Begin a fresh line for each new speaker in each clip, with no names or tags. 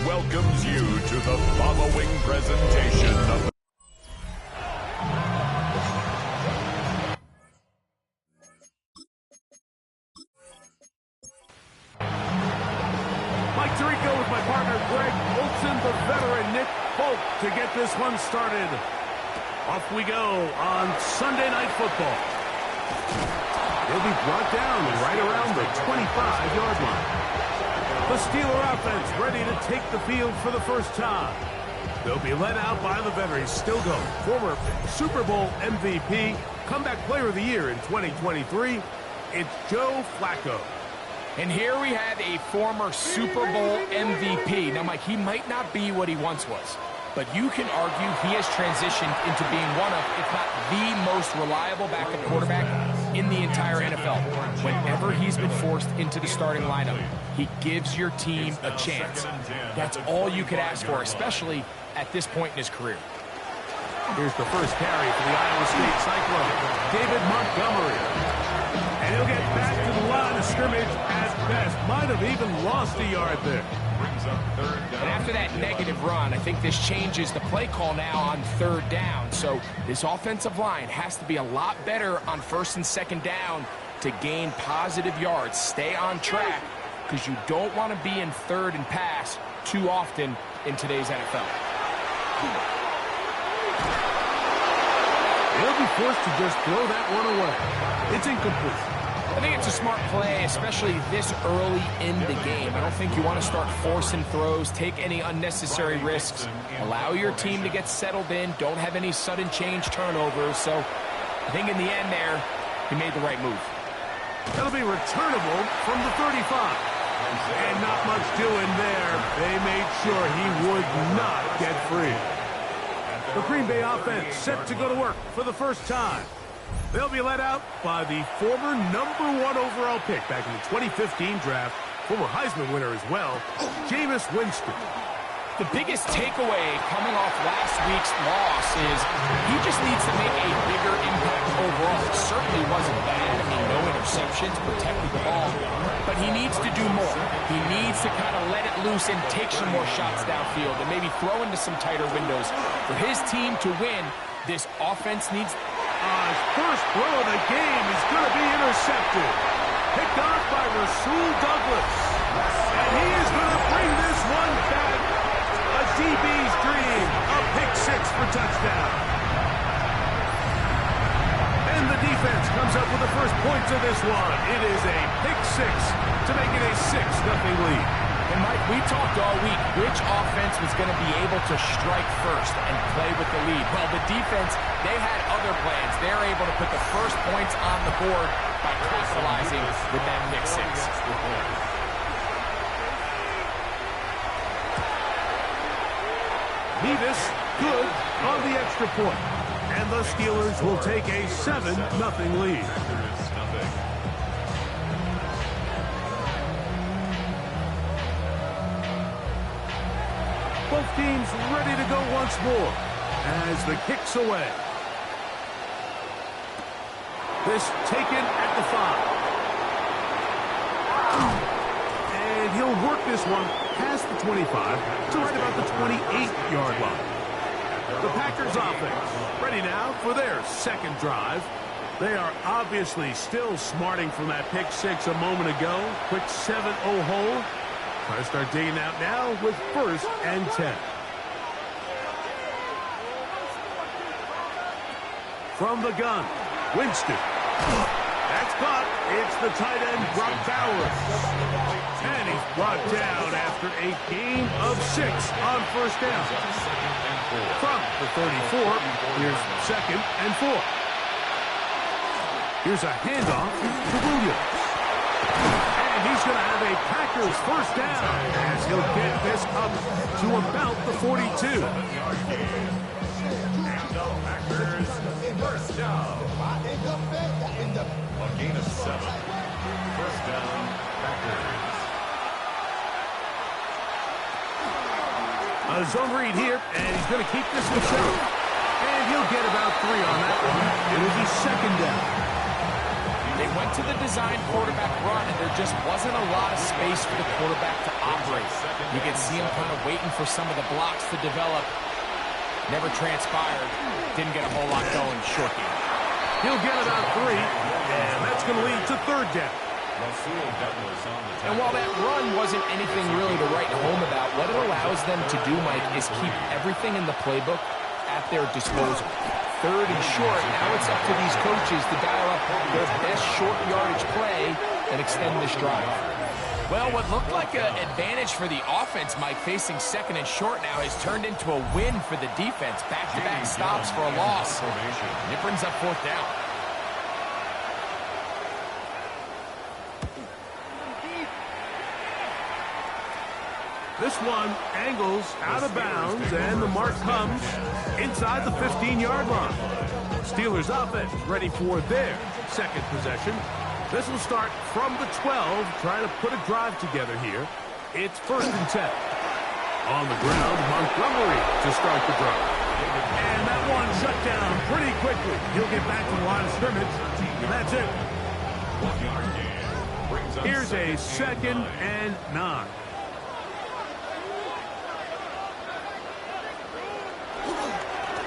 Welcomes you to the following presentation of
Mike Tirico with my partner Greg Olson, the veteran Nick Folk to get this one started. Off we go on Sunday Night Football. He'll be brought down right around the 25-yard line. The Steeler offense ready to take the field for the first time. They'll be led out by the veteran, still going, former Super Bowl MVP, comeback player of the year in 2023. It's Joe Flacco.
And here we have a former Super Bowl MVP. Now, Mike, he might not be what he once was, but you can argue he has transitioned into being one of, if not the most reliable backup quarterback in the entire NFL. Whenever he's been forced into the starting lineup, he gives your team a chance. That's all you could ask for, especially at this point in his career.
Here's the first carry for the Iowa State Cyclone, David Montgomery. And he'll get back to the line of scrimmage at best. Might have even lost a yard there.
And after that negative run, I think this changes the play call now on third down. So this offensive line has to be a lot better on first and second down to gain positive yards. Stay on track, because you don't want to be in third and pass too often in today's NFL.
He'll be forced to just throw that one away. It's incomplete.
I think it's a smart play, especially this early in the game. I don't think you want to start forcing throws, take any unnecessary risks. Allow your team to get settled in. Don't have any sudden change turnovers. So I think in the end there, he made the right move.
That'll be returnable from the 35. And not much doing there. They made sure he would not get free. The Green Bay offense set to go to work for the first time. They'll be led out by the former #1 overall pick back in the 2015 draft, former Heisman winner as well, Jameis Winston.
The biggest takeaway coming off last week's loss is he just needs to make a bigger impact overall. It certainly wasn't bad. I mean, no interceptions, protected the ball. But he needs to do more. He needs to kind of let it loose and take some more shots downfield and maybe throw into some tighter windows. For his team to win, this offense needs...
His first throw of the game is going to be intercepted. Picked off by Rasul Douglas. And he is going to bring this one back. A DB's dream. A pick six for touchdown. And the defense comes up with the first points of this one. It is a pick six to make it a 6-0 lead.
And Mike, we talked all week which offense was going to be able to strike first and play with the lead. Well, the defense, they had other plans. They're able to put the first points on the board by capitalizing with that pick six.
Nevis, good on the extra point. And the Steelers will take a 7-0 lead. Both teams ready to go once more as the kick's away. This taken at the 5. And he'll work this one past the 25 to right about the 28-yard line. The Packers offense ready now for their second drive. They are obviously still smarting from that pick six a moment ago. Quick 7-0 hole. Try to start digging out now with 1st and 10. From the gun, Winston. That's caught. It's the tight end, Brock Bowers. And he's brought down after a gain of 6 on 1st down. From the 34, here's 2nd and 4. Here's a handoff to Williams. And he's He's going to have a Packers first down as he'll get this up to about the 42.
Packers first down. A gain of 7. First down, Packers.
A zone read here, and he's going to keep this himself. And he'll get about 3 on that one. It will be second down.
They went to the design quarterback run, and there just wasn't a lot of space for the quarterback to operate. You could see him kind of waiting for some of the blocks to develop. Never transpired. Didn't get a whole lot going short game.
He'll get about 3, and that's going to lead to third down.
And while that run wasn't anything really to write home about, what it allows them to do, Mike, is keep everything in the playbook at their disposal. Third and short, now it's up to these coaches to dial up their best short yardage play and extend this drive. Well, what looked like an advantage for the offense, Mike, facing second and short now, has turned into a win for the defense. Back-to-back stops for a loss. And it brings up fourth down.
This one angles out of bounds, and the mark comes inside the 15-yard line. Steelers offense ready for their second possession. This will start from the 12, trying to put a drive together here. It's first and 10. On the ground, Montgomery to start the drive. And that one shut down pretty quickly. He'll get back to the line of scrimmage, and that's it. Here's a second and 9.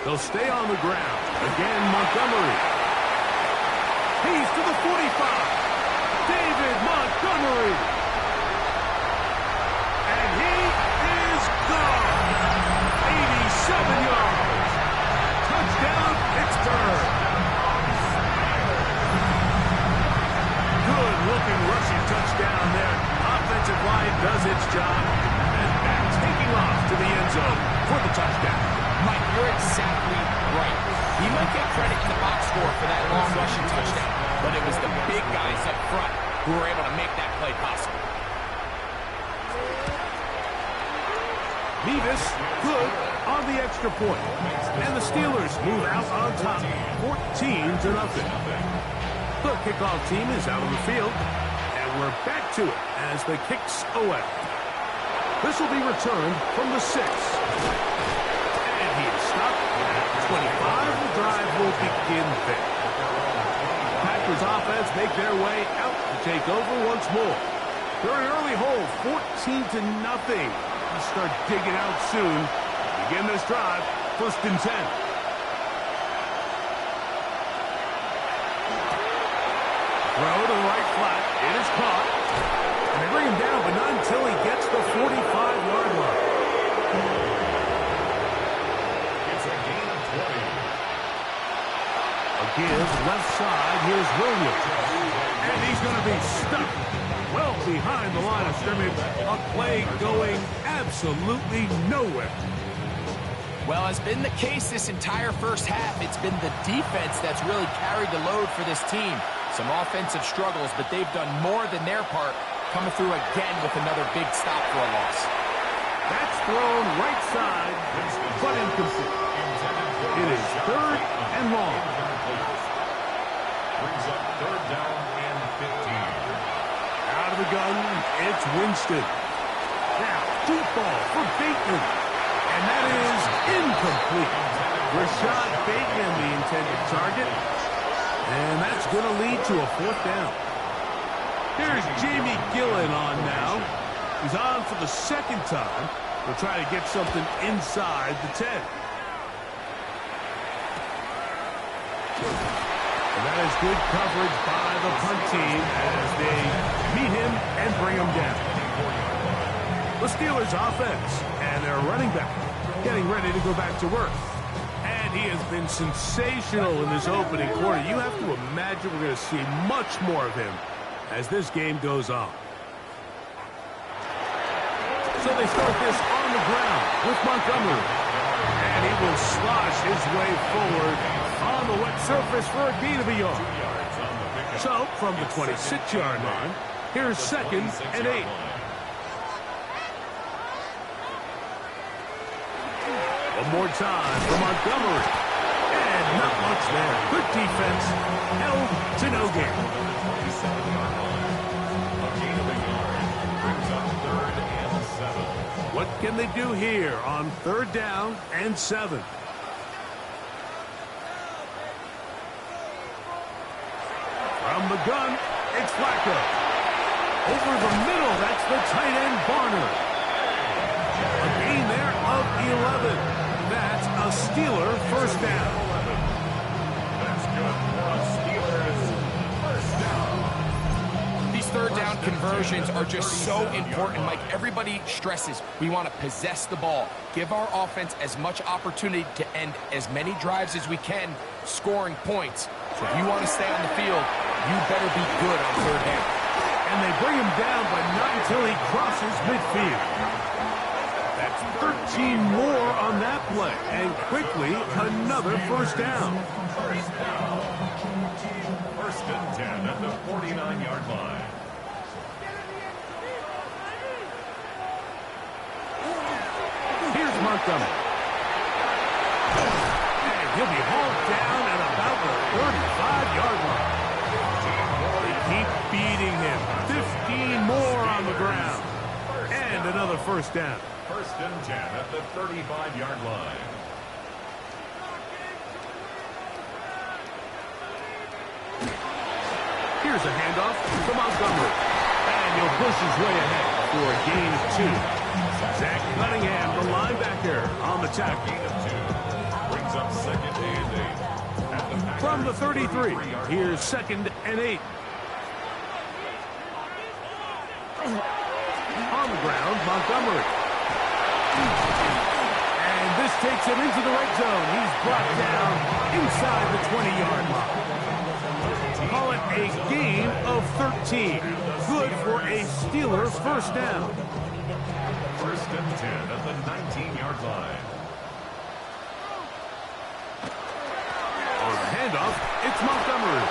They'll stay on the ground. Again, Montgomery. He's to the 45. David Montgomery. And he is gone. 87 yards. Touchdown, Pittsburgh. Good-looking rushing touchdown there. Offensive line does its job. And back taking off to the end zone for the touchdown.
Mike, you're exactly right. He might get credit in the box score for that long rushing touchdown, but it was the big guys up front who were able to make that play possible.
Nevis, good on the extra point. And the Steelers move out on top, 14-0. The kickoff team is out on the field, and we're back to it as the kicks away. This will be returned from the 6. He is stopped at 25. The drive will begin there. Packers offense make their way out to take over once more. They're an early hole, 14-0. They'll start digging out soon. Begin this drive, first and 10. Throw to the right flat. It is caught. And they bring him down, but not until he gets the 45-yard line. Give left side. Here's Williams. And he's going to be stuck well behind the line of scrimmage. A play going absolutely nowhere.
Well, as been the case this entire first half, it's been the defense that's really carried the load for this team. Some offensive struggles, but they've done more than their part, coming through again with another big stop for a loss.
That's thrown right side, but incomplete. It is third and long.
Brings up third down and 15.
Out of the gun, it's Winston. Now, deep ball for Bateman. And that is incomplete. Rashad Bateman, the intended target. And that's going to lead to a fourth down. Here's Jamie Gillen on now. He's on for the second time. We'll try to get something inside the 10. And that is good coverage by the punt team as they meet him and bring him down. The Steelers offense and their running back getting ready to go back to work. And he has been sensational in this opening quarter. You have to imagine we're going to see much more of him as this game goes on. So they start this on the ground with Montgomery. And he will slosh his way forward on the wet surface for a gain of a yard. So, from the 26-yard line, Here's 2nd and 8. One more time for Montgomery. And not much there. Good defense. Held to no gain. What can they do here on 3rd down and 7? From the gun, it's Flacco. Over the middle, that's the tight end, Barner. A gain there of 11. That's a Steeler first down.
That's good for a Steelers first down.
These 3rd down conversions are just so important, Mike. Everybody stresses we want to possess the ball, give our offense as much opportunity to end as many drives as we can, scoring points. So if you want to stay on the field, you better be good on 3rd down.
And they bring him down, but not until he crosses midfield. That's 13 more on that play. And quickly, another first down.
First down. 1st and 10 at the 49-yard line.
Here's Montgomery. And he'll be hauled down at about the 35-yard line. They keep beating him. 15 more on the ground. And another first down.
1st and 10 at the 35-yard line.
Here's a handoff to Montgomery. And he'll push his way ahead for a gain of 2. Zach Cunningham, the linebacker, on the tackle.
Gain of 2. Brings up 2nd and 8. At the
From the 33, here's 2nd and 8. On the ground, Montgomery. And this takes him into the red zone. He's brought down inside the 20-yard line. Call it a gain of 13. Good for a Steeler first down.
1st and 10 at the 19-yard line.
On the handoff, it's Montgomery.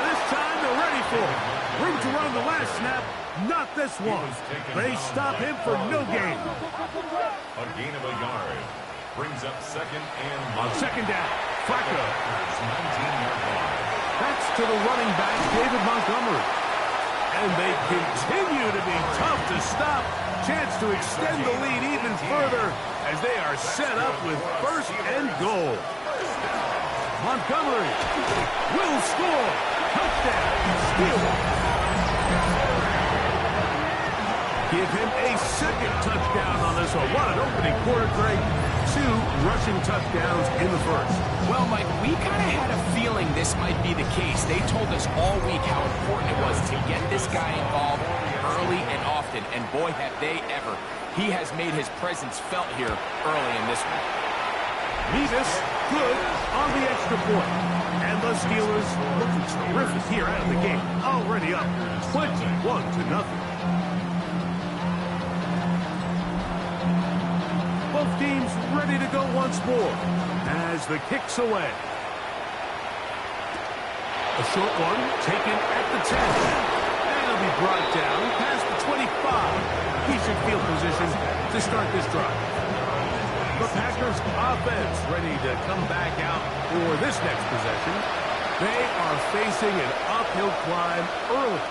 This time they're ready for it. Room to run the last snap. Not this one. They stop him for no gain.
A gain of a yard. Brings up 2nd and
On 2nd down, Flacco.
19-yard line.
That's to the running back, David Montgomery. And they continue to be tough to stop. Chance to extend the lead even further as they are set up with 1st and goal. Montgomery will score. Touchdown, Steelers. Give him a 2nd touchdown on this one. What an opening quarter, Greg. 2 rushing touchdowns in the first.
Well, Mike, we kind of had a feeling this might be the case. They told us all week how important it was to get this guy involved early and often, and boy, have they ever. He has made his presence felt here early in this one.
Mevis good on the extra point. And the Steelers looking terrific here out of the game. Already up 21-0. Both teams ready to go once more as the kick's away. A short one taken at the 10. And he'll be brought down past the 25. Decent field position to start this drive. The Packers offense ready to come back out for this next possession. They are facing an uphill climb early.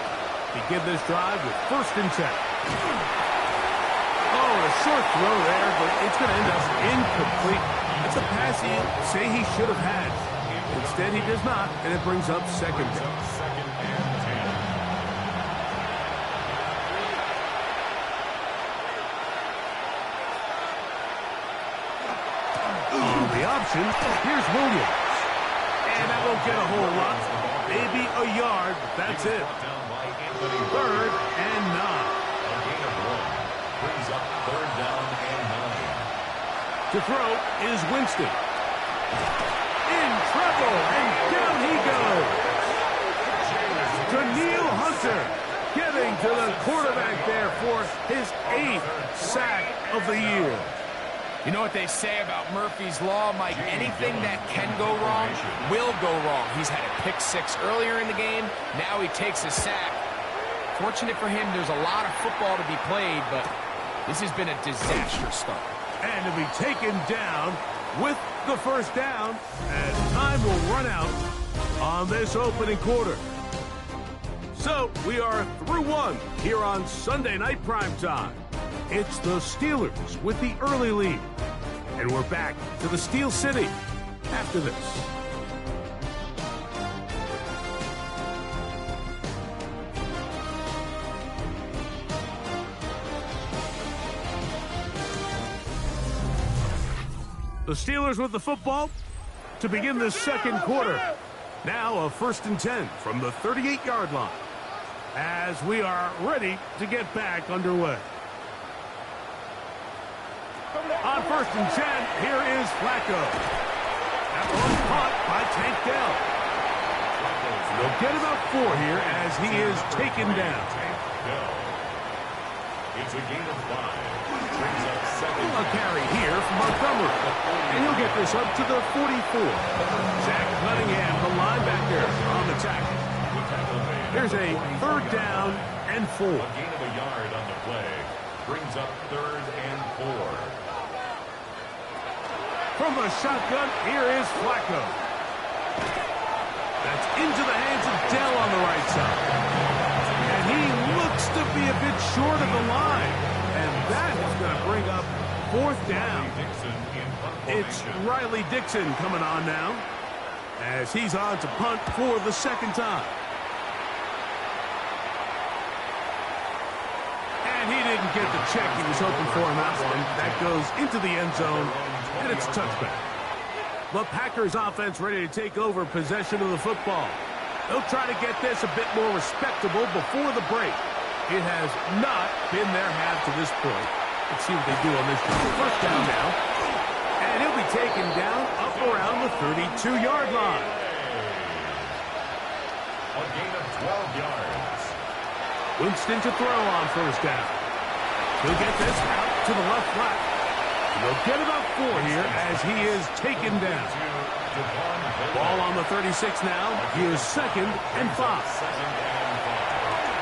Begin this drive with 1st and 10. Oh, a short throw there, but it's going to end up incomplete. It's a pass he'd say he should have had. Instead, he does not, and it brings up 2nd down.
2nd and 10.
On the option, here's Williams. And that won't get a whole lot. Maybe a yard, but that's it. 3rd and 9.
A gain of 1. Brings up 3rd down and 9.
To throw is Winston. In trouble, and down he goes. Daniil Hunter getting to the quarterback there for his 8th sack of the year.
You know what they say about Murphy's Law, Mike? Anything that can go wrong will go wrong. He's had a pick 6 earlier in the game. Now he takes a sack. Fortunate for him, there's a lot of football to be played, but this has been a disastrous start.
And to be taken down with the first down, as time will run out on this opening quarter. So we are through one here on Sunday Night Primetime. It's the Steelers with the early lead. And we're back to the Steel City after this. The Steelers with the football to begin the second quarter. Now a 1st and 10 from the 38-yard line as we are ready to get back underway. On 1st and 10, here is Flacco. That one caught by Tank Dell. They'll get about 4 here as he is taken down.
It's a gain of 5. Brings up second.
A carry here from Montgomery. And he'll get this up to the 44. Zach Cunningham, the linebacker, on the tackle. Here's a 3rd down and 4.
A gain of a yard on the play. Brings up 3rd and 4.
From the shotgun, here is Flacco. That's into the hands of Dell on the right side. And he looks to be a bit short of the line. And that is going to bring up 4th down. It's Riley Dixon coming on now as he's on to punt for the 2nd time. And he didn't get the check he was hoping for in that one. That goes into the end zone, and it's a touchback. The Packers offense ready to take over possession of the football. They'll try to get this a bit more respectable before the break. It has not been their half to this point. Let's see what they do on this one. 1st down now. And he'll be taken down up around the 32-yard line.
A gain of 12 yards.
Winston to throw on 1st down. He'll get this out to the left flat. They'll get about 4 here as he is taken down. Ball on the 36 now. Here's 2nd and 5.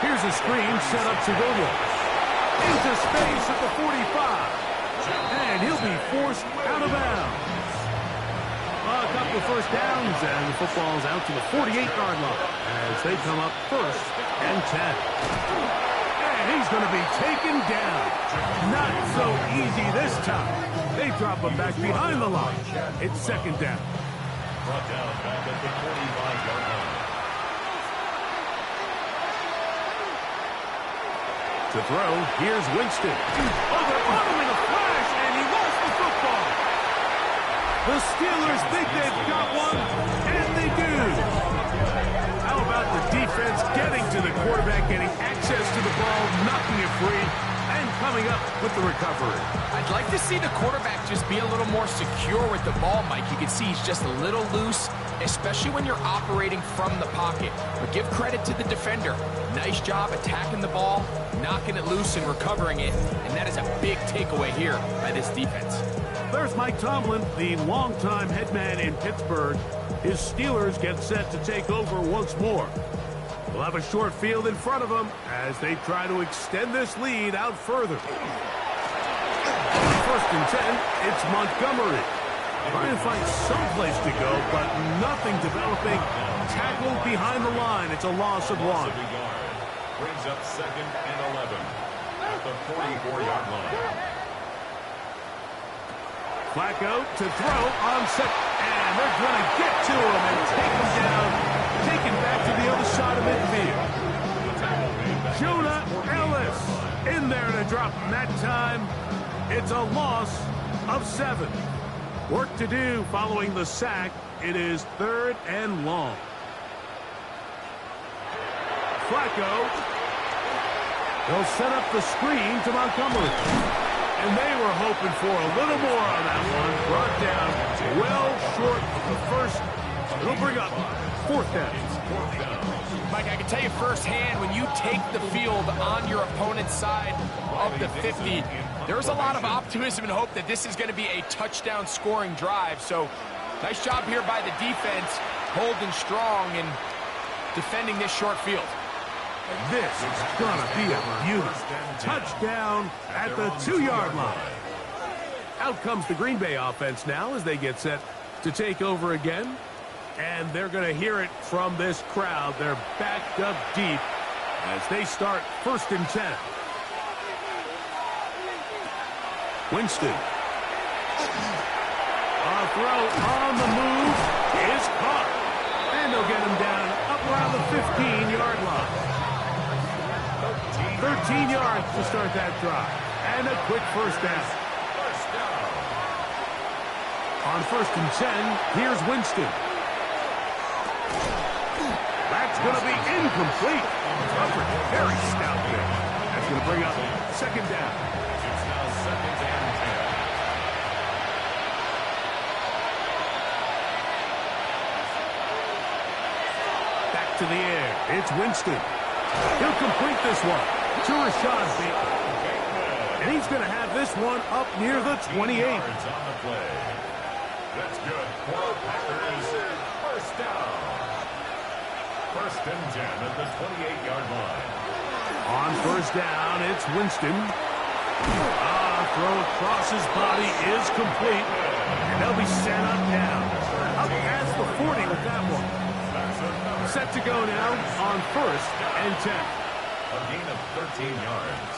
Here's a screen set up to Williams. Into space at the 45. And he'll be forced out of bounds. A couple of 1st downs, and the football's out to the 48-yard line as they come up 1st and 10. And he's going to be taken down. Not so easy this time. They drop him back behind the line. It's 2nd down.
Brought down back at the 45-yard line.
To throw, here's Winston. Oh, they're following a flash, and he lost the football. The Steelers think they've got one, and they do. How about the defense getting to the quarterback, getting access to the ball, knocking it free, and coming up with the recovery?
I'd like to see the quarterback just be a little more secure with the ball, Mike. You can see he's just a little loose, especially when you're operating from the pocket. But give credit to the defender. Nice job attacking the ball, knocking it loose and recovering it. And that is a big takeaway here by this defense.
There's Mike Tomlin, the longtime head man in Pittsburgh. His Steelers get set to take over once more. They'll have a short field in front of them as they try to extend this lead out further. 1st and 10, it's Montgomery. Trying to find some place to go, but nothing developing. Tackled behind the line. It's a loss of 1.
Brings up 2nd and 11 at the 44-yard line.
Flacco to throw on 2nd. And they're going to get to him and take him down. Taken back to the other side of midfield. Jonah Ellis in there to drop him that time. It's a loss of 7. Work to do following the sack. It is 3rd and long. Flacco. They'll set up the screen to Montgomery. And they were hoping for a little more on that one. Brought down well short of the 1st. It'll bring up 4th down.
Mike, I can tell you firsthand, when you take the field on your opponent's side of the 50, there's a lot of optimism and hope that this is going to be a touchdown scoring drive. So nice job here by the defense, holding strong and defending this short field.
This is gonna be a beauty. Touchdown at the 2-yard line. Out comes the Green Bay offense now as they get set to take over again. And they're going to hear it from this crowd. They're backed up deep as they start 1st and 10. Winston. A throw on the move is caught. And they'll get him down up around the 15-yard line. 13 yards to start that drive. And a quick first down. On 1st and 10, here's Winston. That's going to be incomplete. Covered very stout there. That's going to bring up 2nd down.
It's now 2nd and 10.
Back to the air. It's Winston. He'll complete this one to Rashad Bateman. And he's going to have this one up near the 28.
Yards on the play. That's good for the Packers. First down. 1st and 10 at the 28-yard line.
On 1st down, it's Winston. Throw across his body is complete. And they'll be set up now. Up past the 40 with that one. Set to go now on 1st and 10.
A gain of 13 yards.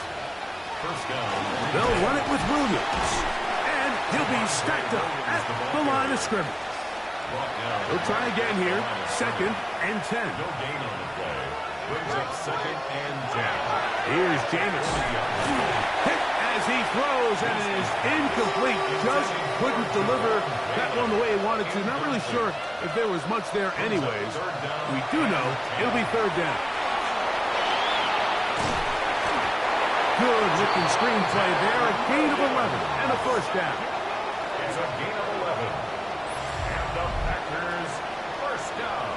First down.
They'll run it with Williams. And he'll be stacked up at the line of scrimmage. They'll try again here. 2nd and 10.
No gain on the play. Brings up 2nd and 10.
Here's Jameis. Hit as he throws, and it is incomplete. Just couldn't deliver that one the way he wanted to. Not really sure if there was much there anyways. We do know it'll be 3rd down. Good looking screenplay there. A gain of 11 and a first down.
It's a gain of 11. And the Packers first down.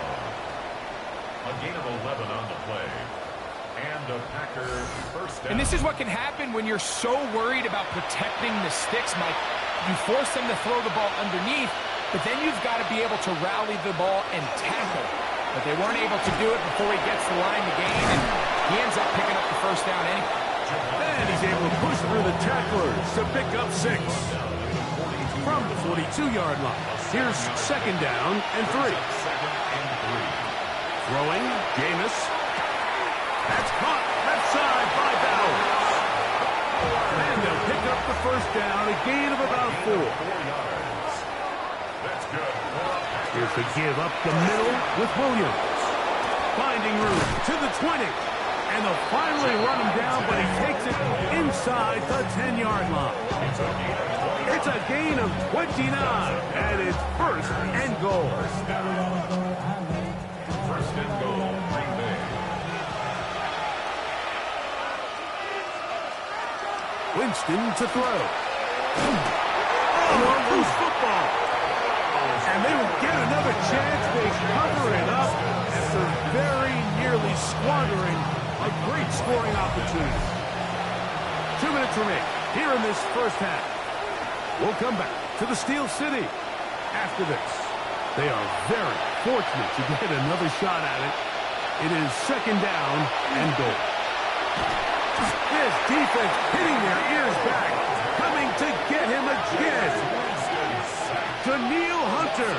A gain of 11 on the play. And the Packers first down.
And this is what can happen when you're so worried about protecting the sticks, Mike. You force them to throw the ball underneath, but then you've got to be able to rally the ball and tackle. But they weren't able to do it before he gets the line to gain, and he ends up picking up the first down anyway.
And he's able to push through the tacklers to pick up 6. From the 42-yard line. Here's 2nd down and 3. Throwing, Jameis. That's caught left side by Bowers. And they'll pick up the first down, a gain of about 4.
That's good.
Here's the give up the middle with Williams. Finding room to the 20. And they'll finally run him down, but he takes it inside the 10-yard line. It's a gain of 29, and it's 1st and goal.
First and goal, Green Bay.
Winston to throw. Oh, a loose football. And they will get another chance. They cover it up after very nearly squandering a great scoring opportunity. 2 minutes remain here in this first half. We'll come back to the Steel City after this. They are very fortunate to get another shot at it. It is 2nd down and goal. This defense hitting their ears back, coming to get him again. Daniil Hunter.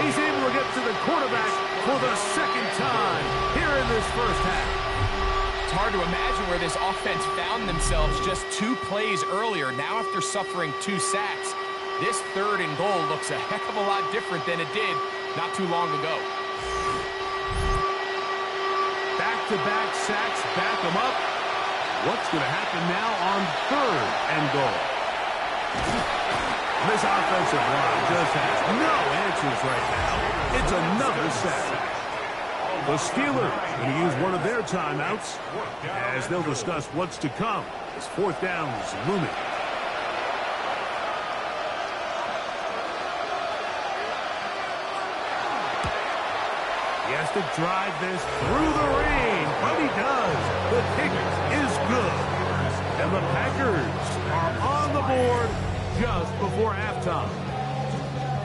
He's able to get to the quarterback for the 2nd time here in this first half.
It's hard to imagine where this offense found themselves just 2 plays earlier. Now after suffering 2 sacks, this 3rd and goal looks a heck of a lot different than it did not too long ago.
Back-to-back sacks back them up. What's going to happen now on 3rd and goal? This offensive line just has no answers right now. It's another sack. The Steelers going to use one of their timeouts as they'll discuss what's to come as 4th down is looming. He has to drive this through the rain, but he does. The kick is good. And the Packers are on the board just before halftime.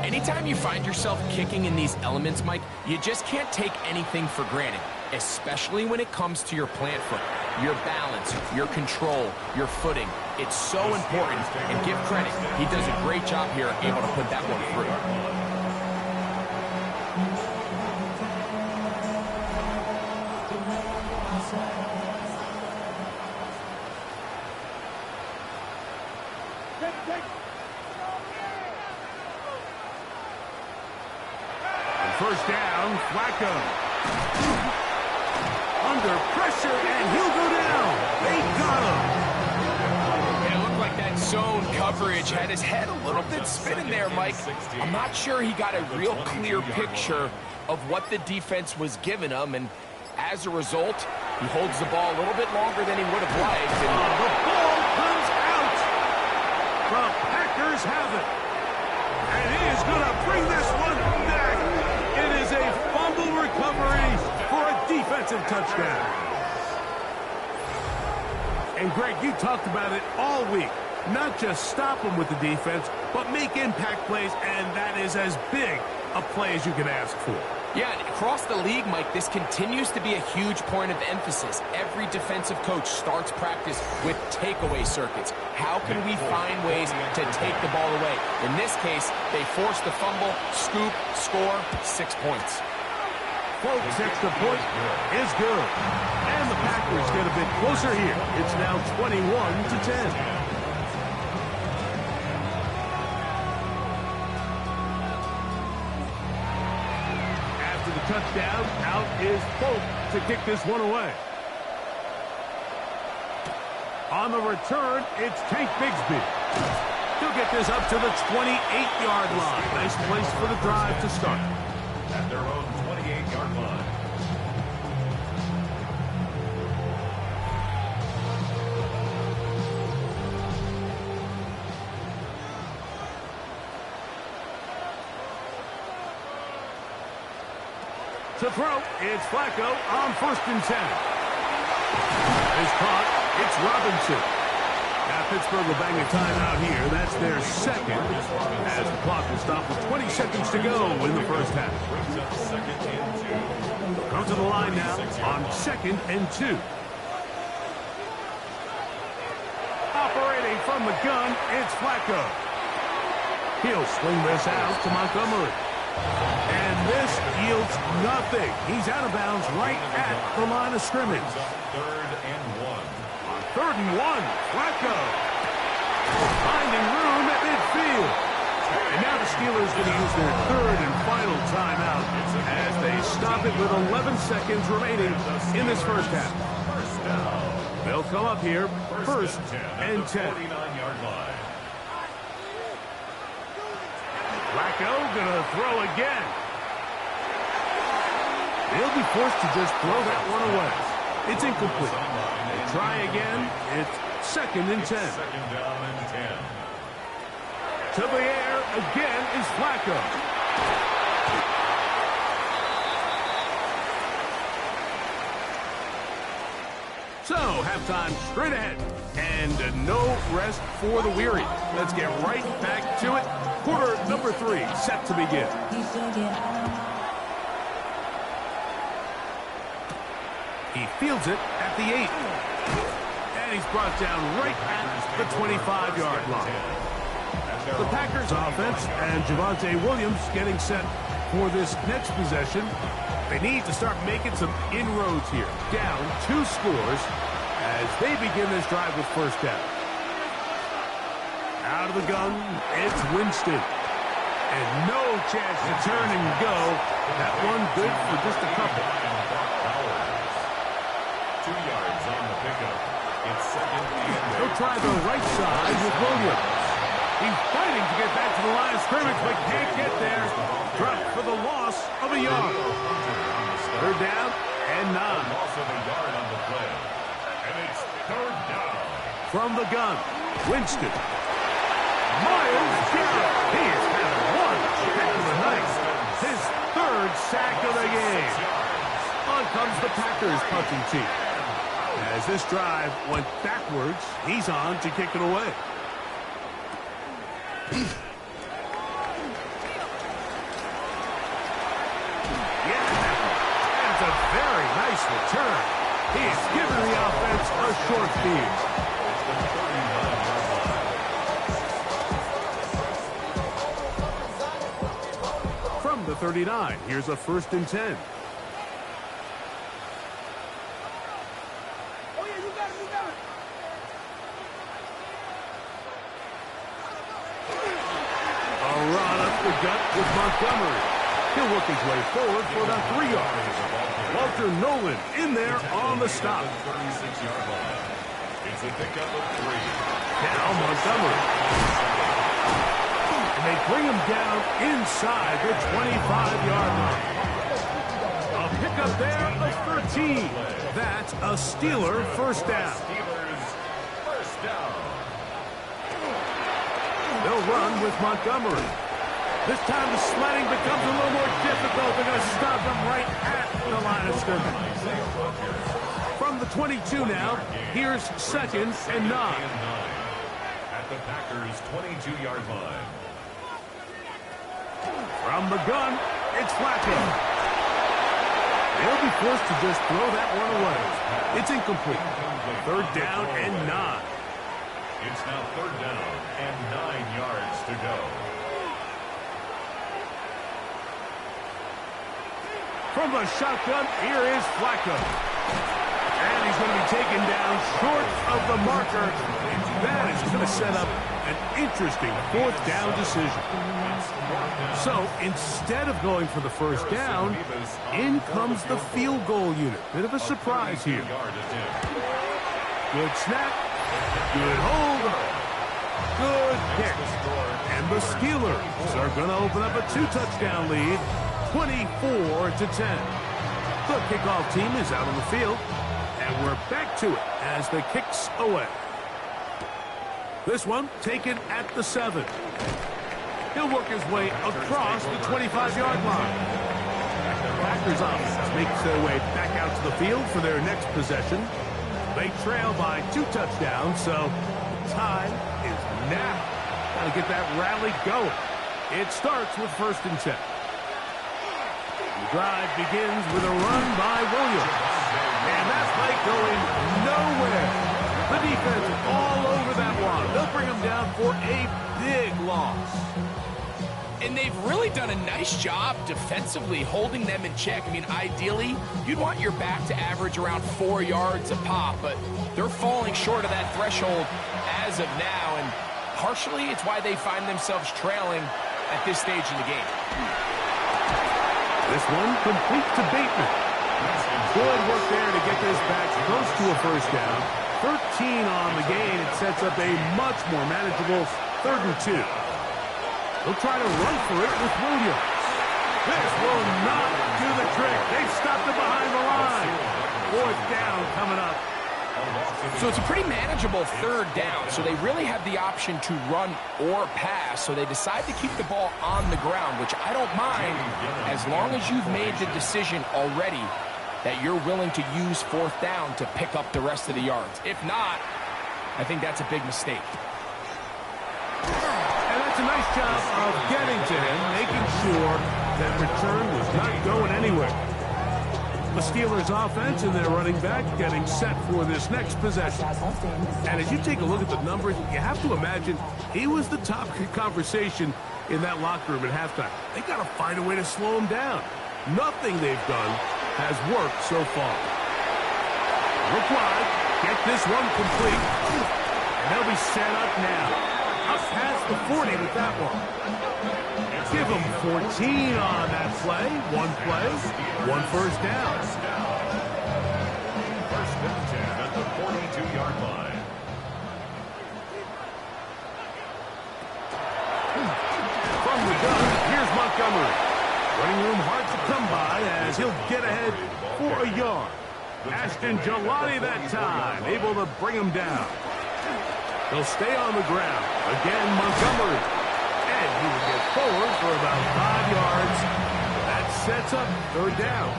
Anytime you find yourself kicking in these elements, Mike, you just can't take anything for granted. especially when it comes to your plant foot. Your balance, your control, your footing. It's so important, and give credit. He does a great job here able to put that one through.
First down, Flacco. Under pressure, and he'll go down. They got him.
It looked like that zone coverage had his head a little bit spinning there, Mike. I'm not sure he got a real clear picture of what the defense was giving him, and as a result, he holds the ball a little bit longer than he would have liked. And
the ball comes out. The Packers have it. And he is going to bring this one back. It is a fumble recovery for a defensive touchdown. And Greg, you talked about it all week. Not just stop them with the defense, but make impact plays, and that is as big a play as you can ask for.
Yeah, and across the league, Mike, this continues to be a huge point of emphasis. Every defensive coach starts practice with takeaway circuits. How can we find ways to take the ball away? In this case, they forced the fumble, scoop, score, 6 points.
Folks, extra point is good. And the Packers get a bit closer here. It's now 21-10. Touchdown, out is Folk to kick this one away. On the return, it's Tank Bigsby. He'll get this up to the 28-yard line. Nice place for the drive to start.
At their own 28-yard line.
To throw, it's Flacco on 1st and 10. Is caught, it's Robinson. Now Pittsburgh will bang a timeout here. That's their second, as the clock will stop with 20 seconds to go in the first half. Come to the line now on 2nd and 2. Operating from the gun, it's Flacco. He'll swing this out to Montgomery. And this yields nothing. He's out of bounds right at the line of scrimmage.
3rd and 1.
On 3rd and 1, Flacco finding room at midfield. And now the Steelers going to use their 3rd and final timeout as they stop it with 11 seconds remaining in this first half. They'll come up here 1st and 10.
49-yard line.
Wk8 gonna throw again. They'll be forced to just throw that one away. It's incomplete. They try again. It's 2nd and 10.
2nd down and 10.
To the air again is Flacco. So, halftime straight ahead. And no rest for the weary. Let's get right back to it. Quarter number 3 set to begin. He fields it at the 8. And he's brought down right at the 25-yard line. The Packers offense and Javonte Williams getting set for this next possession. They need to start making some inroads here. Down 2 scores as they begin this drive with first down. Out of the gun, it's Winston. And no chance to turn and go. That one good for just a couple.
2 yards on the pickup. It's 2nd and 8.
He'll try the right side with Williams. He's fighting to get back to the line of scrimmage, but can't get there. Dropped for the loss of a yard. 3rd down and 9.
Loss of a yard on the play. And it's 3rd down.
From the gun, Winston. Myles Garrett. He has had one heck of a night. His 3rd sack of the game. On comes the Packers punting team. As this drive went backwards, he's on to kick it away. Yeah, that's a very nice return. He has given the offense a short field. From the 39, here's a 1st and 10. The gut with Montgomery. He'll work his way forward for about 3 yards. Walter Nolan in there on the stop.
It's a pickup of 3.
Now Montgomery. And they bring him down inside the 25-yard line. A pickup there of 13. That's a Steeler first down.
Steelers first down.
They'll run with Montgomery. This time the sledding becomes a little more difficult. They're going to stop him right at the line of scrimmage. From the 22 now, here's 2nd and 9.
At the Packers' 22-yard line.
From the gun, it's Flacco. They'll be forced to just throw that one away. It's incomplete. 3rd down and 9.
It's now 3rd down and 9 yards to go.
From the shotgun, here is Flacco. And he's going to be taken down short of the marker. That is going to set up an interesting 4th down decision. So instead of going for the first down, in comes the field goal unit. Bit of a surprise here. Good snap. Good hold. Good kick. And the Steelers are going to open up a 2-touchdown lead. 24-10. The kickoff team is out on the field, and we're back to it as the kick's away. This one taken at the 7. He'll work his way across the 25-yard line. The Packers offense makes their way back out to the field for their next possession. They trail by 2 touchdowns, so the time is now. Got to get that rally going. It starts with 1st and 10. The drive begins with a run by Williams. And that play going nowhere. The defense all over that one. They'll bring him down for a big loss.
And they've really done a nice job defensively holding them in check. I mean, ideally, you'd want your back to average around 4 yards a pop, but they're falling short of that threshold as of now. And partially, it's why they find themselves trailing at this stage in the game.
This one complete to Bateman. Good work there to get this back close to a first down. 13 on the gain. It sets up a much more manageable 3rd and 2. They'll try to run for it with Williams. This will not do the trick. They've stopped it behind the line. 4th down coming up.
So it's a pretty manageable 3rd down. So they really have the option to run or pass. So they decide to keep the ball on the ground, which I don't mind as long as you've made the decision already that you're willing to use 4th down to pick up the rest of the yards. If not, I think that's a big mistake.
And that's a nice job of getting to him, making sure that return was not going anywhere. The Steelers offense and their running back getting set for this next possession. And as you take a look at the numbers, you have to imagine he was the top conversation in that locker room at halftime. They got to find a way to slow him down. Nothing they've done has worked so far. Look wide. Get this one complete. And they'll be set up now. Up past the 40 with that one. Give them 14 on that play. 1 play, 1 first down.
1st and 10 at the 42-yard line.
From the gun, here's Montgomery. Running room hard to come by as he'll get ahead for a yard. Ashton Jelani that time, able to bring him down. He'll stay on the ground. Again, Montgomery. And he will get forward for about 5 yards. That sets up 3rd down.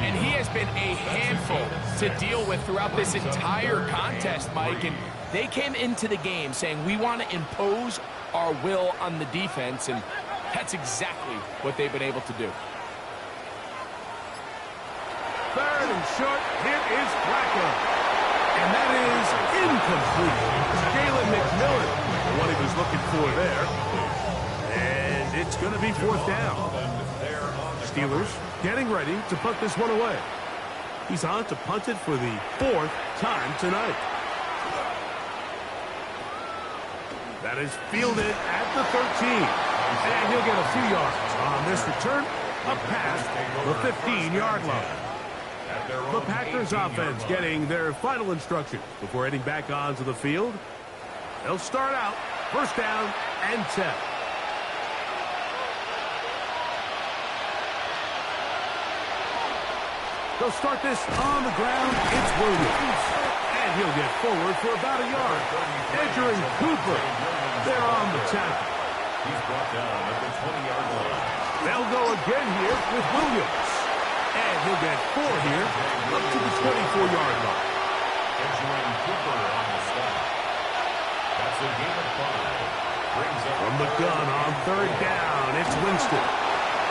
And he has been a handful to deal with throughout this entire contest, Mike. And they came into the game saying, we want to impose our will on the defense. And that's exactly what they've been able to do.
3rd short. Here is Flacco. And that is incomplete. Jalen McMillan, the one he was looking for there. And it's going to be 4th down. Steelers getting ready to punt this one away. He's on to punt it for the 4th time tonight. That is fielded at the 13. And he'll get a few yards on this return, up past the 15-yard line. The Packers offense getting their final instructions before heading back onto the field. They'll start out 1st down and 10. They'll start this on the ground. It's Williams. And he'll get forward for about a yard. Edgerrin Cooper. They're on the tackle.
He's brought down at the 20-yard line.
They'll go again here with Williams. And he'll get 4 here up to the 24-yard line.
Edgerrin Cooper on the stop. That's a gain of 5. Brings up
from the gun on 3rd down. It's Winston.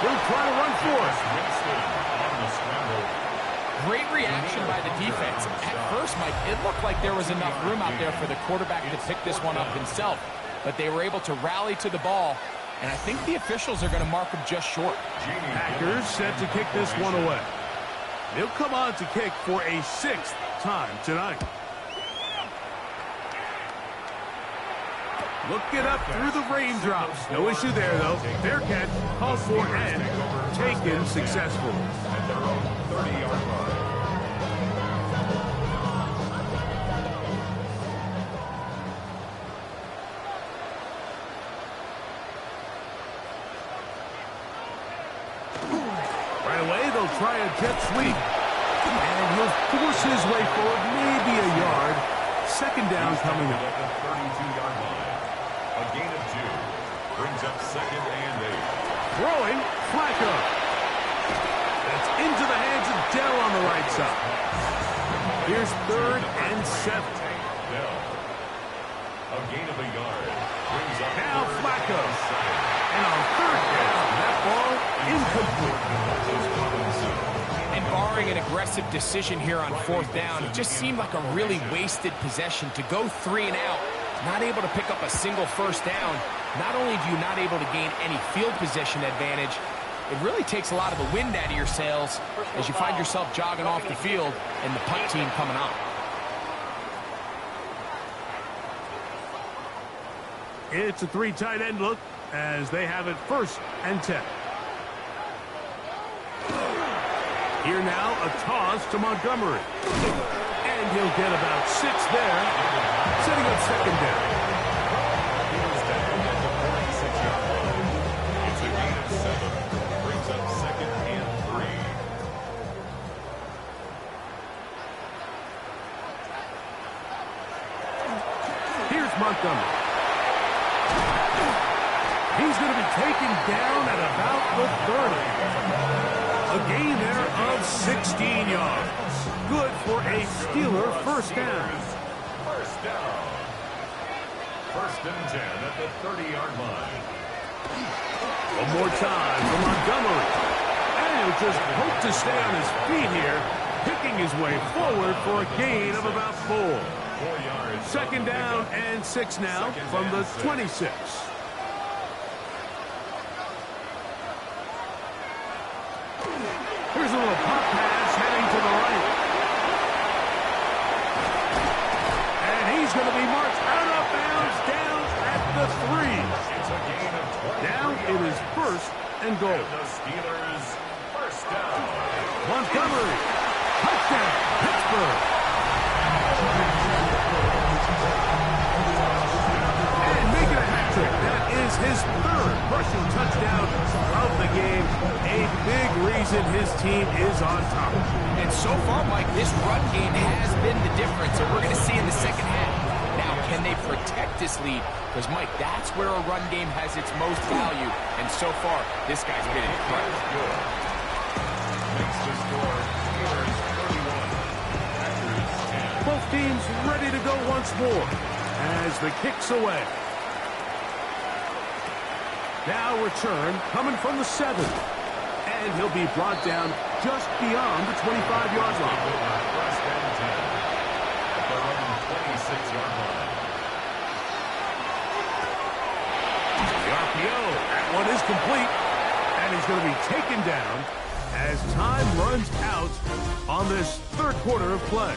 He'll try to run for it.
Winston on the scramble.
Great reaction by the defense. At first, Mike, it looked like there was enough room out there for the quarterback to pick this one up himself. But they were able to rally to the ball, and I think the officials are going to mark him just short.
Packers set to kick this one away. They'll come on to kick for a 6th time tonight. Looking up through the raindrops. No issue there, though. Fair catch, called for, and taken successfully.
At their own 30-yard line.
Right away, they'll try a jet sweep. And he'll force his way forward, maybe a yard. 2nd down coming up.
At the 32-yard line. A gain of 2. Brings up 2nd and 8.
Throwing, Flacco. That's into the hands of Dell on the right side. Here's 3rd and 7.
Dell. A gain of a yard. Brings up
Now
3rd
Flacco.
and
And on 3rd down, that ball incomplete.
And barring an aggressive decision here on 4th down, it just seemed like a really wasted possession to go 3 and out, not able to pick up a single 1st down. Not only do you not able to gain any field position advantage, it really takes a lot of the wind out of your sails as you find yourself jogging off the field and the punt team coming on.
It's a 3 tight end look as they have it 1st and 10. Here now, a toss to Montgomery. And he'll get about 6 there, setting up 2nd down.
He was down at the 46-yard line. It's a gain of 7. Brings up 2nd and 3.
Here's Montgomery. He's going to be taken down at about the 30. A gain there of 16 yards. Good for a Steeler 1st down.
1st down. 1st and 10 at the 30-yard line.
One more time for Montgomery. And he'll just hope to stay on his feet here, picking his way forward for a gain of about 4.
4 yards.
2nd down and 6 now from the 26. Here's a little pop pass heading to the right. And he's going to be marched out of bounds down at the 3.
It's a gain of 20.
Now it is 1st and goal.
The Steelers 1st down.
Montgomery. Touchdown, Pittsburgh. And making a hat trick. That is his 3rd rushing touchdown of the game. A big reason his team is on top.
And so far, Mike, this run game has been the difference, and we're going to see in the 2nd half. Now, can they protect this lead? Because, Mike, that's where a run game has its most value. And so far, this guy's been incredible.
Good. Makes the score Steelers 31. Packers 10.
Both teams ready to go once more as the kick's away. Now return coming from the 7. And he'll be brought down just beyond the 25-yard line.
First and 10 at their own 26-yard line.
The RPO, that one is complete. And he's going to be taken down as time runs out on this third quarter of play.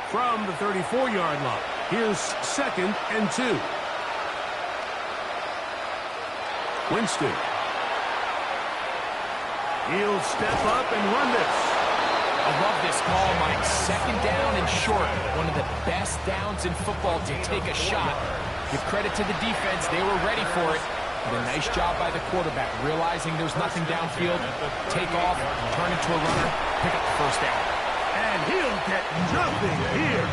From the 34-yard line, here's 2nd and 2. Winston. He'll step up and run this.
I love this call, Mike. 2nd down and short. One of the best downs in football to take a shot. Give credit to the defense. They were ready for it. But a nice job by the quarterback, realizing there's nothing downfield. Take off, turn into a runner, pick up the first down.
And he'll get nothing here.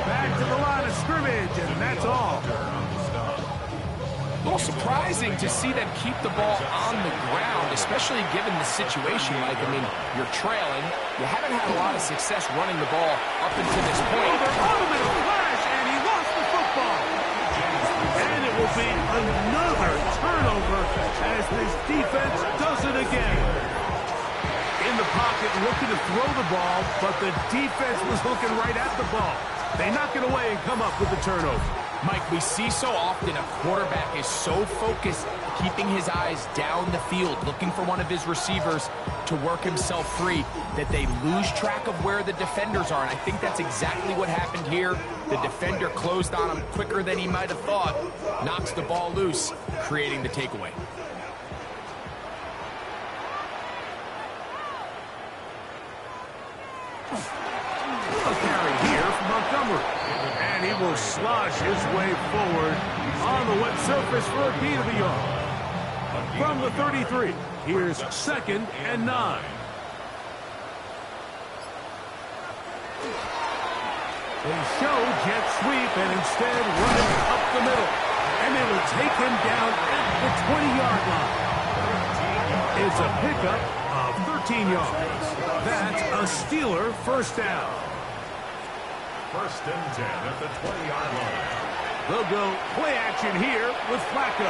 Back to the line of scrimmage, and that's all.
A little surprising to see them keep the ball on the ground, especially given the situation. Like, I mean, you're trailing. You haven't had a lot of success running the ball up until this point.
They're on him in a flash, and he lost the football. And it will be another turnover as this defense does it again. In the pocket, looking to throw the ball, but the defense was looking right at the ball. They knock it away and come up with the turnover.
Mike, we see so often a quarterback is so focused, keeping his eyes down the field, looking for one of his receivers to work himself free, that they lose track of where the defenders are. And I think that's exactly what happened here. The defender closed on him quicker than he might have thought, knocks the ball loose, creating the takeaway.
A carry here from Montgomery. And he will slosh his way forward on the wet surface for a gain of a yard. From the 33, here's 2nd and 9. They show jet sweep and instead running up the middle. And they will take him down at the 20-yard line. It's a pickup of 13 yards. That's a Steeler first down.
First and 10 at the 20-yard line.
They'll go play action here with Flacco.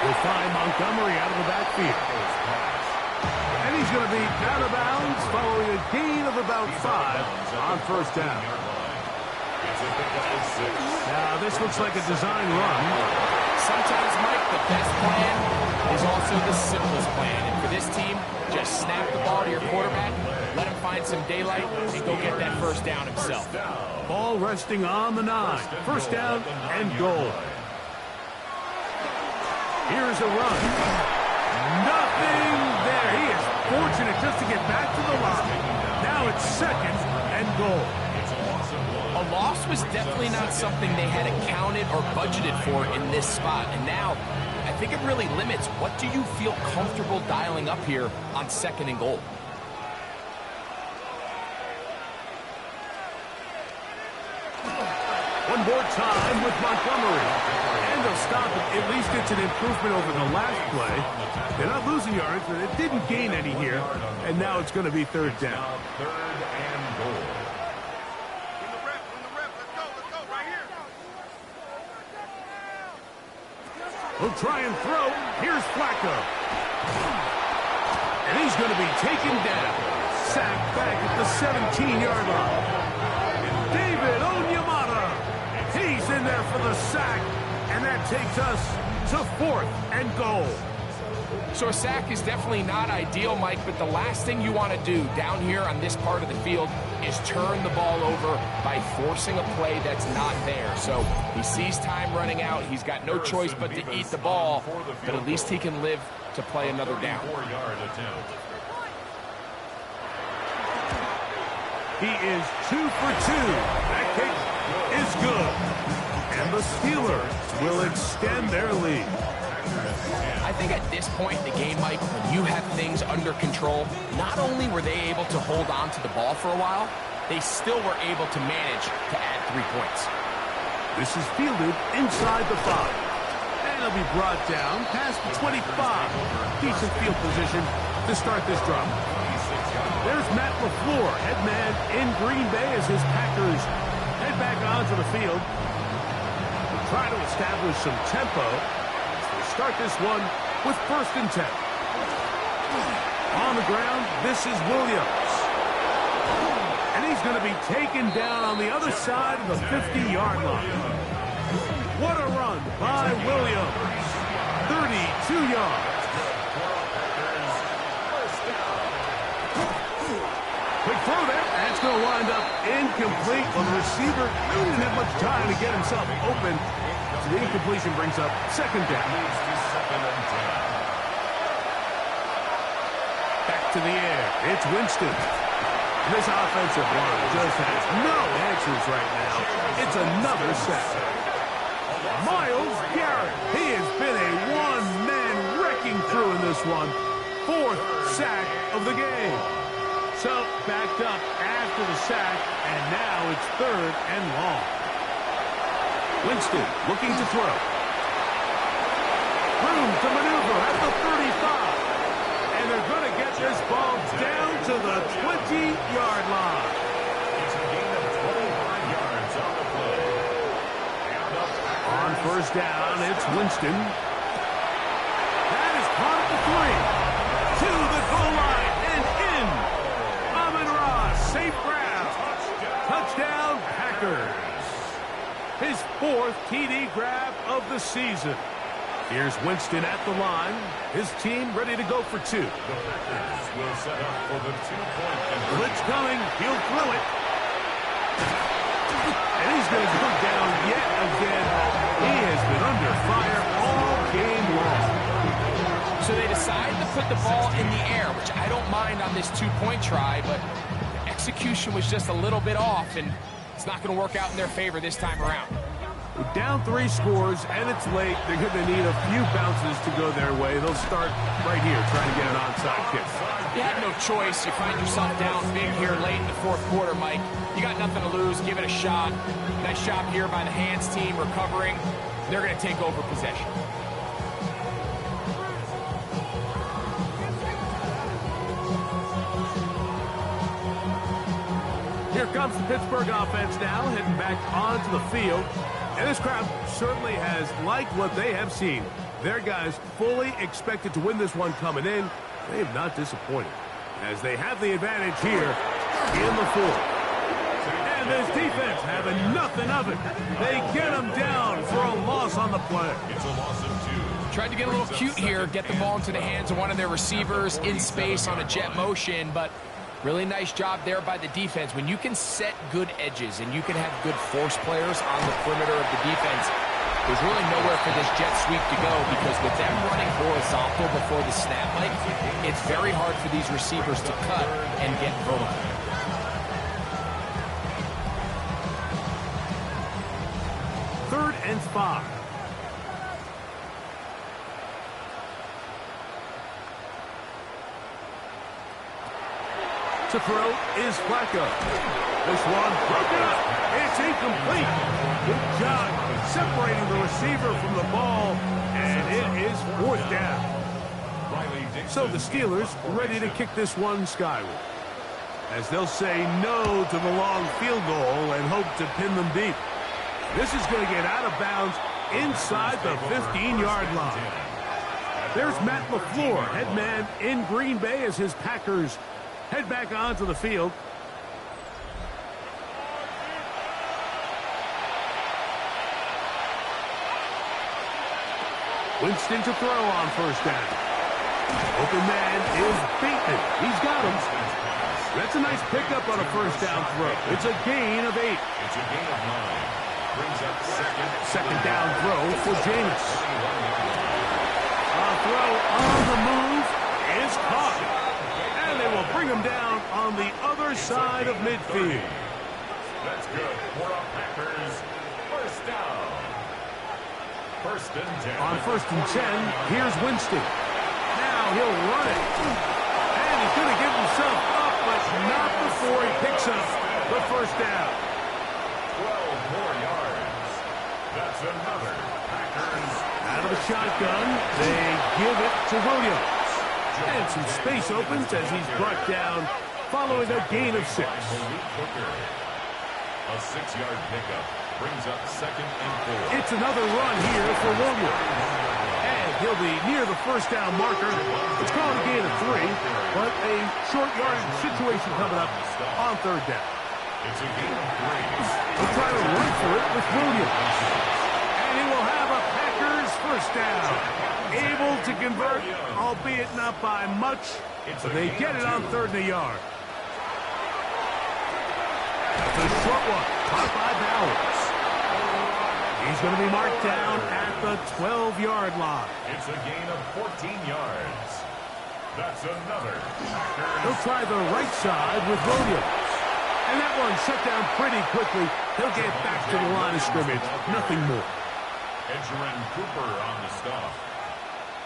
We'll find Montgomery out of the backfield. And he's going to be out of bounds following a gain of about 5 on first down. Now, this looks like a design run.
Sometimes, Mike, the best plan is also the simplest plan. And for this team, just snap the ball to your quarterback, let him find some daylight, and go get that first down himself.
Ball resting on the 9. First down and goal. Here's a run. Nothing there. He is fortunate just to get back to the line. Now it's 2nd and goal.
A loss was definitely not something they had accounted or budgeted for in this spot. And now, I think it really limits what do you feel comfortable dialing up here on 2nd and goal.
One more time with Montgomery. And they'll stop it. At least it's an improvement over the last play. They're not losing yards, but it didn't gain any here. And now it's going to be 3rd down.
3rd and goal.
He'll try and throw. Here's Flacco. And he's going to be taken down. Sacked back at the 17-yard line. David Onyemata. He's in there for the sack. And that takes us to 4th and goal.
So a sack is definitely not ideal, Mike, but the last thing you want to do down here on this part of the field is turn the ball over by forcing a play that's not there. So he sees time running out. He's got no choice but to eat the ball, but at least he can live to play another down.
4-yard attempt.
He is 2 for 2. That kick is good. And the Steelers will extend their lead.
I think at this point in the game, Mike, when you have things under control, not only were they able to hold on to the ball for a while, they still were able to manage to add 3 points.
This is fielded inside the 5. And it'll be brought down past the 25. Decent field position to start this drive. There's Matt LaFleur, head man in Green Bay as his Packers head back onto the field. We'll try to establish some tempo as they start this one with 1st and 10. On the ground, this is Williams. And he's going to be taken down on the other side of the 50-yard line. What a run by Williams. 32 yards. Quick throw there. That's going to wind up incomplete. Well, the receiver didn't have much time to get himself open. So the incompletion brings up 2nd down. Back to the air. It's Winston. This offensive line just has no answers right now. It's another sack. Myles Garrett. He has been a one-man wrecking crew in this one. 4th sack of the game. So, backed up after the sack, and now it's 3rd and long. Winston looking to throw. Room to maneuver at the 35. And they're going to get this ball down to the 20-yard line.
It's a gain of 25 yards on the play.
On 1st down, it's Winston. That is caught at the 3. To the goal line and in. Safe ground. Touchdown, Packers. His 4th TD grab of the season. Here's Winston at the line. His team ready to go for 2.
The Packers will set up for the 2-point conversion.
Blitz coming. He'll throw it. And he's going to go down yet again. He has been under fire all game long.
So they decide to put the ball in the air, which I don't mind on this 2-point try, but execution was just a little bit off, and it's not going to work out in their favor this time around.
We're down 3 scores, and it's late. They're going to need a few bounces to go their way. They'll start right here trying to get an onside kick.
You had no choice. You find yourself down big here late in the 4th quarter, Mike. You got nothing to lose. Give it a shot. Nice job here by the hands team recovering. They're going to take over possession.
Here comes the Pittsburgh offense now, heading back onto the field. And this crowd certainly has liked what they have seen. Their guys fully expected to win this one coming in. They have not disappointed, as they have the advantage here in the 4th. And this defense having nothing of it. They get them down for a loss on the play.
It's a loss of 2.
Tried to get a little cute here, get the ball into the hands of one of their receivers in space on a jet motion, but really nice job there by the defense. When you can set good edges and you can have good force players on the perimeter of the defense, there's really nowhere for this jet sweep to go, because with them running horizontal before the snap, Mike, it's very hard for these receivers to cut and get vertical.
Third and 5. To throw is Flacco. This one broken up. It's incomplete. Good job separating the receiver from the ball, and it is 4th down. So the Steelers ready to kick this one skyward, as they'll say no to the long field goal and hope to pin them deep. This is going to get out of bounds inside the 15-yard line. There's Matt LaFleur, head man in Green Bay, as his Packers head back onto the field. Winston to throw on 1st down. Open man is Bateman. He's got him. That's a nice pickup on a 1st down throw. It's a gain of 8.
It's a gain of 9. Brings up
2nd down throw for Jameis. A throw on the move is caught. And they will bring him down on the other side of midfield.
That's good for a Packers 1st down. 1st and 10.
On 1st and 10, here's Winston. Now he'll run it. And he's going to give himself up, but not before he picks up the first down.
12 more yards. That's another Packers.
Out of the shotgun, they give it to Williams. And some space opens as he's brought down following a gain of 6.
A 6-yard pickup brings up 2nd and 4.
It's another run here for Williams. And he'll be near the first down marker. It's called a gain of 3, but a short yardage situation coming up on 3rd down.
It's a gain of 3.
He'll try to run for it with Williams. And he will have a Packers first down. Able to convert, albeit not by much, but they get it on 3rd and a yard. That's a short one, caught by Bowers. He's going to be marked down at the 12-yard line.
It's a gain of 14 yards. That's another Packers.
He'll try the right side with Williams. And that one shut down pretty quickly. He'll get back to the line of scrimmage. Nothing more.
Edgerrin Cooper on the stop.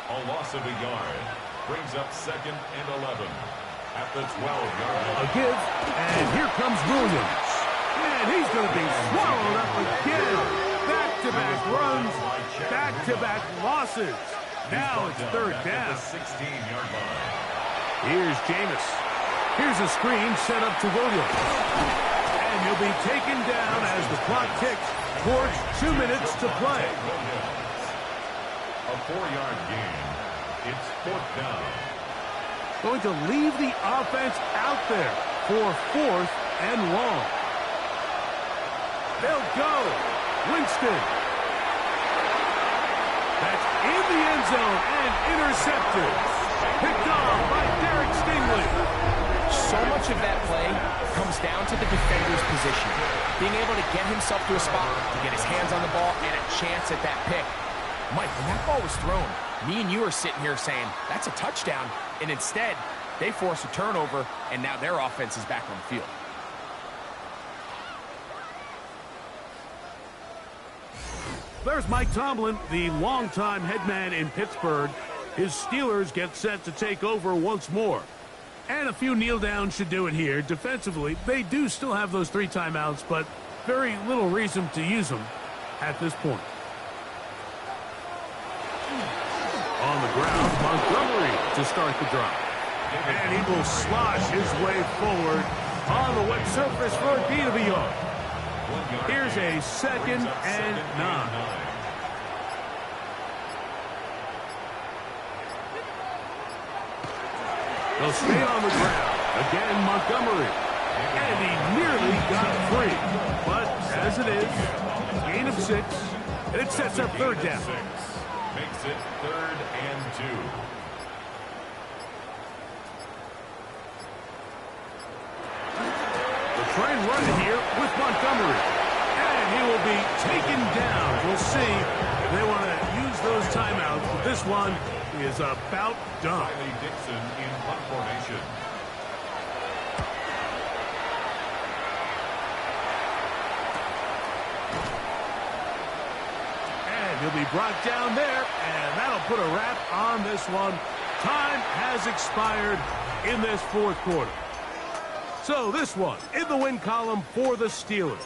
A loss of a yard brings up 2nd and 11 at the 12-yard line.
A give, and here comes Williams. And he's going to be swallowed up again. Back-to-back runs, back-to-back losses. Now it's 3rd down.
16-yard line.
Here's Jameis. Here's a screen set up to Williams. And he'll be taken down as the clock ticks towards 2 minutes to play.
A 4-yard gain. It's 4th down.
Going to leave the offense out there for 4th and long. They'll go. Winston. That's in the end zone and intercepted. Picked off by Derek Stingley.
So much of that play comes down to the defender's position. Being able to get himself to a spot, to get his hands on the ball, and a chance at that pick. Mike, when that ball was thrown, me and you are sitting here saying, that's a touchdown. And instead, they force a turnover, and now their offense is back on the field.
There's Mike Tomlin, the longtime head man in Pittsburgh. His Steelers get set to take over once more. And a few kneel downs should do it here. Defensively, they do still have those 3 timeouts, but very little reason to use them at this point. On the ground, Montgomery to start the drive. And he will slosh his way forward on the wet surface for a gain of a yard. Here's a 2nd and 9. They'll stay on the ground. Again, Montgomery. And he nearly got free. But as it is, gain of 6. And it sets up 3rd down.
Makes it 3rd and 2.
They'll try and run it here with Montgomery. And he will be taken down. We'll see if they want to use those timeouts. But this one is about done.
Riley Dixon in punt formation.
And he'll be brought down there, and that'll put a wrap on this one. Time has expired in this 4th quarter. So this one in the win column for the Steelers.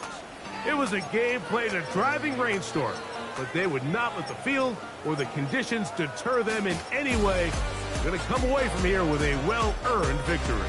It was a game played in a driving rainstorm, but they would not let the field or the conditions deter them in any way. They're going to come away from here with a well-earned victory.